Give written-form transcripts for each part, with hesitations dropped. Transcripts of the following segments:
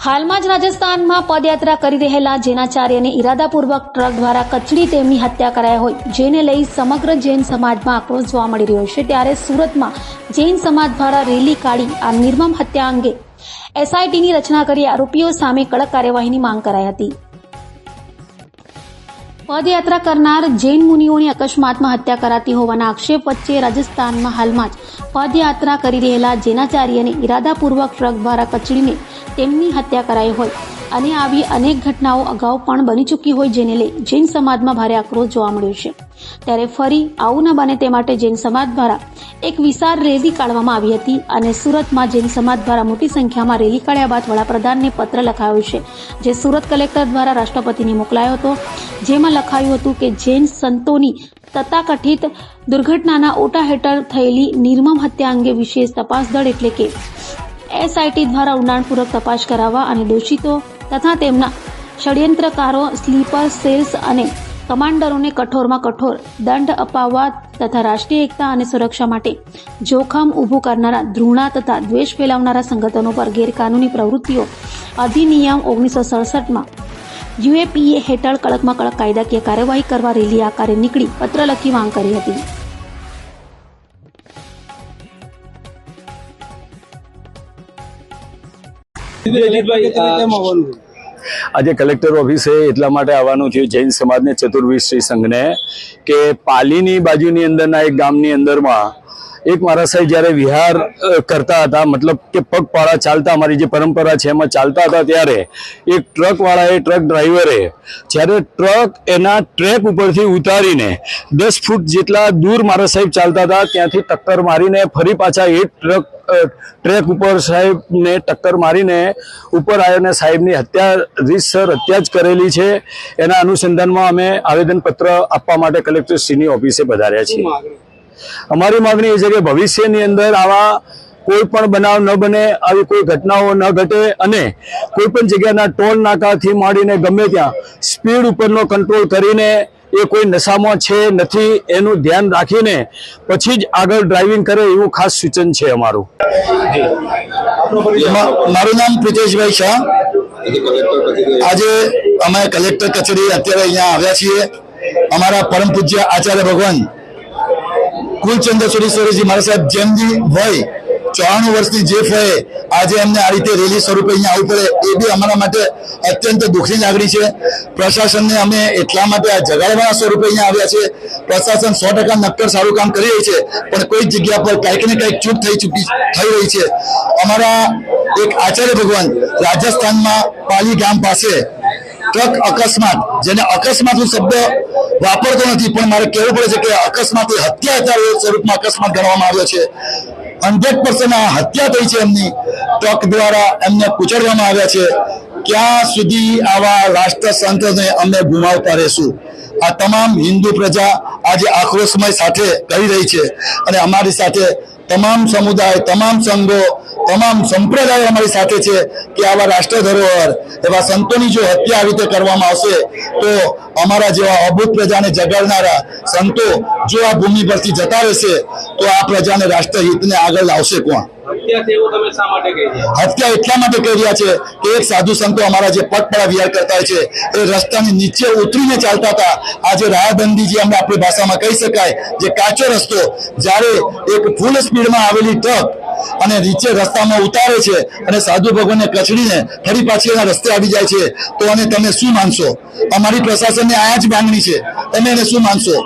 હાલમાં જ રાજસ્થાનમાં પદયાત્રા કરી રહેલા જૈનાચાર્યને ઇરાદાપૂર્વક ટ્રક દ્વારા કચડી તેમની હત્યા કરાઈ હોય, જેને લઈ સમગ્ર જૈન સમાજમાં આક્રોશ જોવા મળી રહ્યો છે। ત્યારે સુરતમાં જૈન સમાજ દ્વારા રેલી કાઢી આ નિર્મમ હત્યા અંગે એસઆઈટીની રચના કરી આરોપીઓ સામે કડક કાર્યવાહીની માંગ કરાઈ હતી। પદયાત્રા કરનાર જૈન મુનિઓની અકસ્માતમાં હત્યા કરાતી હોવાના આક્ષેપ વચ્ચે રાજસ્થાનમાં હાલમાં જ પદયાત્રા કરી રહેલા જૈનાચાર્યને ઇરાદાપૂર્વક ટ્રક દ્વારા કચડીને તેમની હત્યા કરાઈ હોય અને આવી અનેક ઘટનાઓ અગાઉ પણ બની ચૂકી હોય, જેને લઈ જૈન સમાજમાં ભારે આક્રોશ જોવા મળ્યો છે। ત્યારે ફરી આવું ન બને તે માટે જૈન સમાજ દ્વારા એક વિશાળ રેલી કાઢવામાં આવી હતી અને સુરતમાં જૈન સમાજ દ્વારા મોટી સંખ્યામાં રેલી કાઢ્યા બાદ વડાપ્રધાનને પત્ર લખાયો છે, જે સુરત કલેક્ટર દ્વારા રાષ્ટ્રપતિને મોકલાયો હતો। જેમાં લખાયું હતું કે જૈન સંતોની તથાકથિત દુર્ઘટનાના ઓટા હેઠળ થયેલી નિર્મમ હત્યા અંગે વિશેષ તપાસ દળ એટલે કે એસઆઈટી દ્વારા ઊંડાણપૂર્વક તપાસ કરાવવા અને દોષિતો તથા તેમના ષડયંત્રકારો, સ્લીપર સેલ્સ અને કમાન્ડરોને કઠોરમાં કઠોર દંડ અપાવવા તથા રાષ્ટ્રીય એકતા અને સુરક્ષા માટે જોખમ ઊભું કરનારા, ધૃણા તથા દ્વેષ ફેલાવનારા સંગઠનો પર ગેરકાનૂની પ્રવૃત્તિઓ અધિનિયમ 1967માં યુએપીએ હેઠળ કડકમાં કડક કાયદાકીય કાર્યવાહી કરવા રેલી આકારે નીકળી પત્ર લખી માંગ કરી હતી। આજે કલેક્ટર ઓફિસે એટલા માટે આવવાનું થયું જૈન સમાજને, ચતુર્વિશ્રી સંઘને, કે પાલીની બાજુની અંદરના એક ગામની અંદરમાં એક મારા સાહેબ જ્યારે વિહાર કરતા હતા, મતલબ કે પગપાળા ચાલતા, અમારી જે પરંપરા છે એમાં ચાલતા હતા, ત્યારે એક ટ્રકવાળાએ, ટ્રક ડ્રાઈવરે જ્યારે ટ્રક એના ટ્રેક ઉપરથી ઉતારીને 10 ફૂટ જેટલા દૂર મારા સાહેબ ચાલતા હતા ત્યાંથી ટક્કર મારીને ફરી પાછા એ ટ્રેક ઉપર સાહેબને ટક્કર મારીને ઉપર આવ્યો અને સાહેબની હત્યા, રીતસર હત્યા જ કરેલી છે। એના અનુસંધાનમાં અમે આવેદનપત્ર આપવા માટે કલેક્ટરશ્રીની ઓફિસે પધાર્યા છીએ। અમારી માગણી એ છે કે ભવિષ્યની અંદર આવા કોઈ પણ બનાવ ન બને, આવી કોઈ ઘટનાઓ ન ઘટે અને કોઈ પણ જગ્યાના ટોલ નાકાથી માંડીને ગમે ત્યાં સ્પીડ ઉપરનો કંટ્રોલ કરીને એ કોઈ નશામાં છે નથી એનું ધ્યાન રાખીને પછી જ આગળ ડ્રાઇવિંગ કરે એવું ખાસ સૂચન છે અમારું। મારું નામ પ્રિતેશભાઈ શાહ। આજે અમે કલેક્ટર કચેરી અત્યારે અહીંયા આવ્યા છીએ। અમારા પરમ પૂજ્ય આચાર્ય ભગવાન કુલચંદ્ર સુરેશ્વરીજી મહારાજ સાહેબ જેમની હોય 94 વર્ષની જે હોય આજે એમને આ રીતે રેલી સ્વરૂપે અહીંયા આવવું પડે એ બી અમારા માટે અત્યંત દુઃખની લાગણી છે। પ્રશાસનને અમે એટલા માટે આ જગાડવાના સ્વરૂપે અહીંયા આવ્યા છે। પ્રશાસન 100% નક્કર સારું કામ કરી રહી છે, પણ કોઈ જગ્યા પર કંઈક ને કંઈક ચૂક થઈ રહી છે। અમારા એક આચાર્ય ભગવાન રાજસ્થાનમાં પાલી ગામ પાસે ટ્રક અકસ્માત, જેને અકસ્માત શબ્દ વાપરતો નથી પણ મારે કહેવું પડે છે કે અકસ્માત હત્યા સ્વરૂપમાં અકસ્માત ગણવામાં આવ્યો છે। 100% હત્યા થઈ છે એમની, ટ્રક દ્વારા એમને કુચડવામાં આવ્યા છે। ક્યાં સુધી આવા રાષ્ટ્ર સંતને અમે ગુમાવતા રહેશું? આ તમામ હિન્દુ પ્રજા આજે આક્રોશમય સાથે કરી રહી છે અને અમારી સાથે તમામ સમુદાય, તમામ સંઘો, તમામ સંપ્રદાયો અમારી સાથે છે કે આવા રાષ્ટ્ર ધરોહર એવા સંતોની જો હત્યા આવી રીતે કરવામાં આવશે તો અમારા જેવા અભૂત પ્રજાને જગાડનારા સંતો જો આ ભૂમિ પરથી જતા રહેશે તો આ પ્રજાને રાષ્ટ્રહિતને આગળ લાવશે કોણ? હત્યા એટલા માટે કહી રહ્યા છે કે એક સાધુ સંતો અમારા જે પગપાળા વિહાર કરતા હોય છે એ રસ્તાની નીચે ઉતરીને ચાલતા હતા। આજે રાહબંધી જે આપણી ભાષામાં કહી શકાય, જે કાચો રસ્તો, જ્યારે એક ફૂલ સ્પીડમાં આવેલી ટ્રક અને નીચે રસ્તામાં ઉતારે છે અને સાધુ ભગવાનને કચડીને ફરી પાછી એના રસ્તે આવી જાય છે, તો અને તમે શું માનશો? અમારી પ્રશાસનને આ જ માંગણી છે, તમે એને શું માનશો?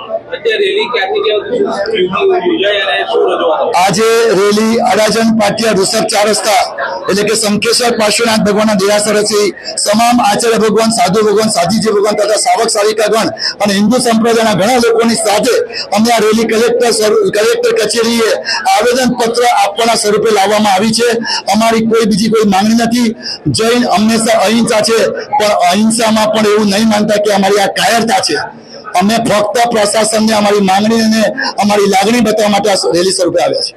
આજે રેલી અડાજણ પાટિયા ઋષભ 4 રસ્તા એટલે કે શંખેશ્વર પાર્શ્વનાથ ભગવાનના દેરાસરથી તમામ આચાર્ય ભગવાન, સાધુ ભગવાન, સાધીજી ભગવાન તથા સાવક સાવિકાગણ અને હિન્દુ સંપ્રદાયના ઘણા લોકોની સાથે અમે આ રેલી કલેક્ટર કચેરીએ આવેદન પત્ર આપવાના સ્વરૂપે લાવવામાં આવી છે। અમારી કોઈ બીજી કોઈ માંગણી નથી। જૈન હંમેશા અહિંસા છે, પણ અહિંસામાં પણ એવું નહીં માનતા કે અમારી આ કાયરતા છે। અમે ફક્ત પ્રશાસનને અમારી માંગણી અને અમારી લાગણી બતાવવા માટે આ રેલી સ્વરૂપે આવ્યા છે।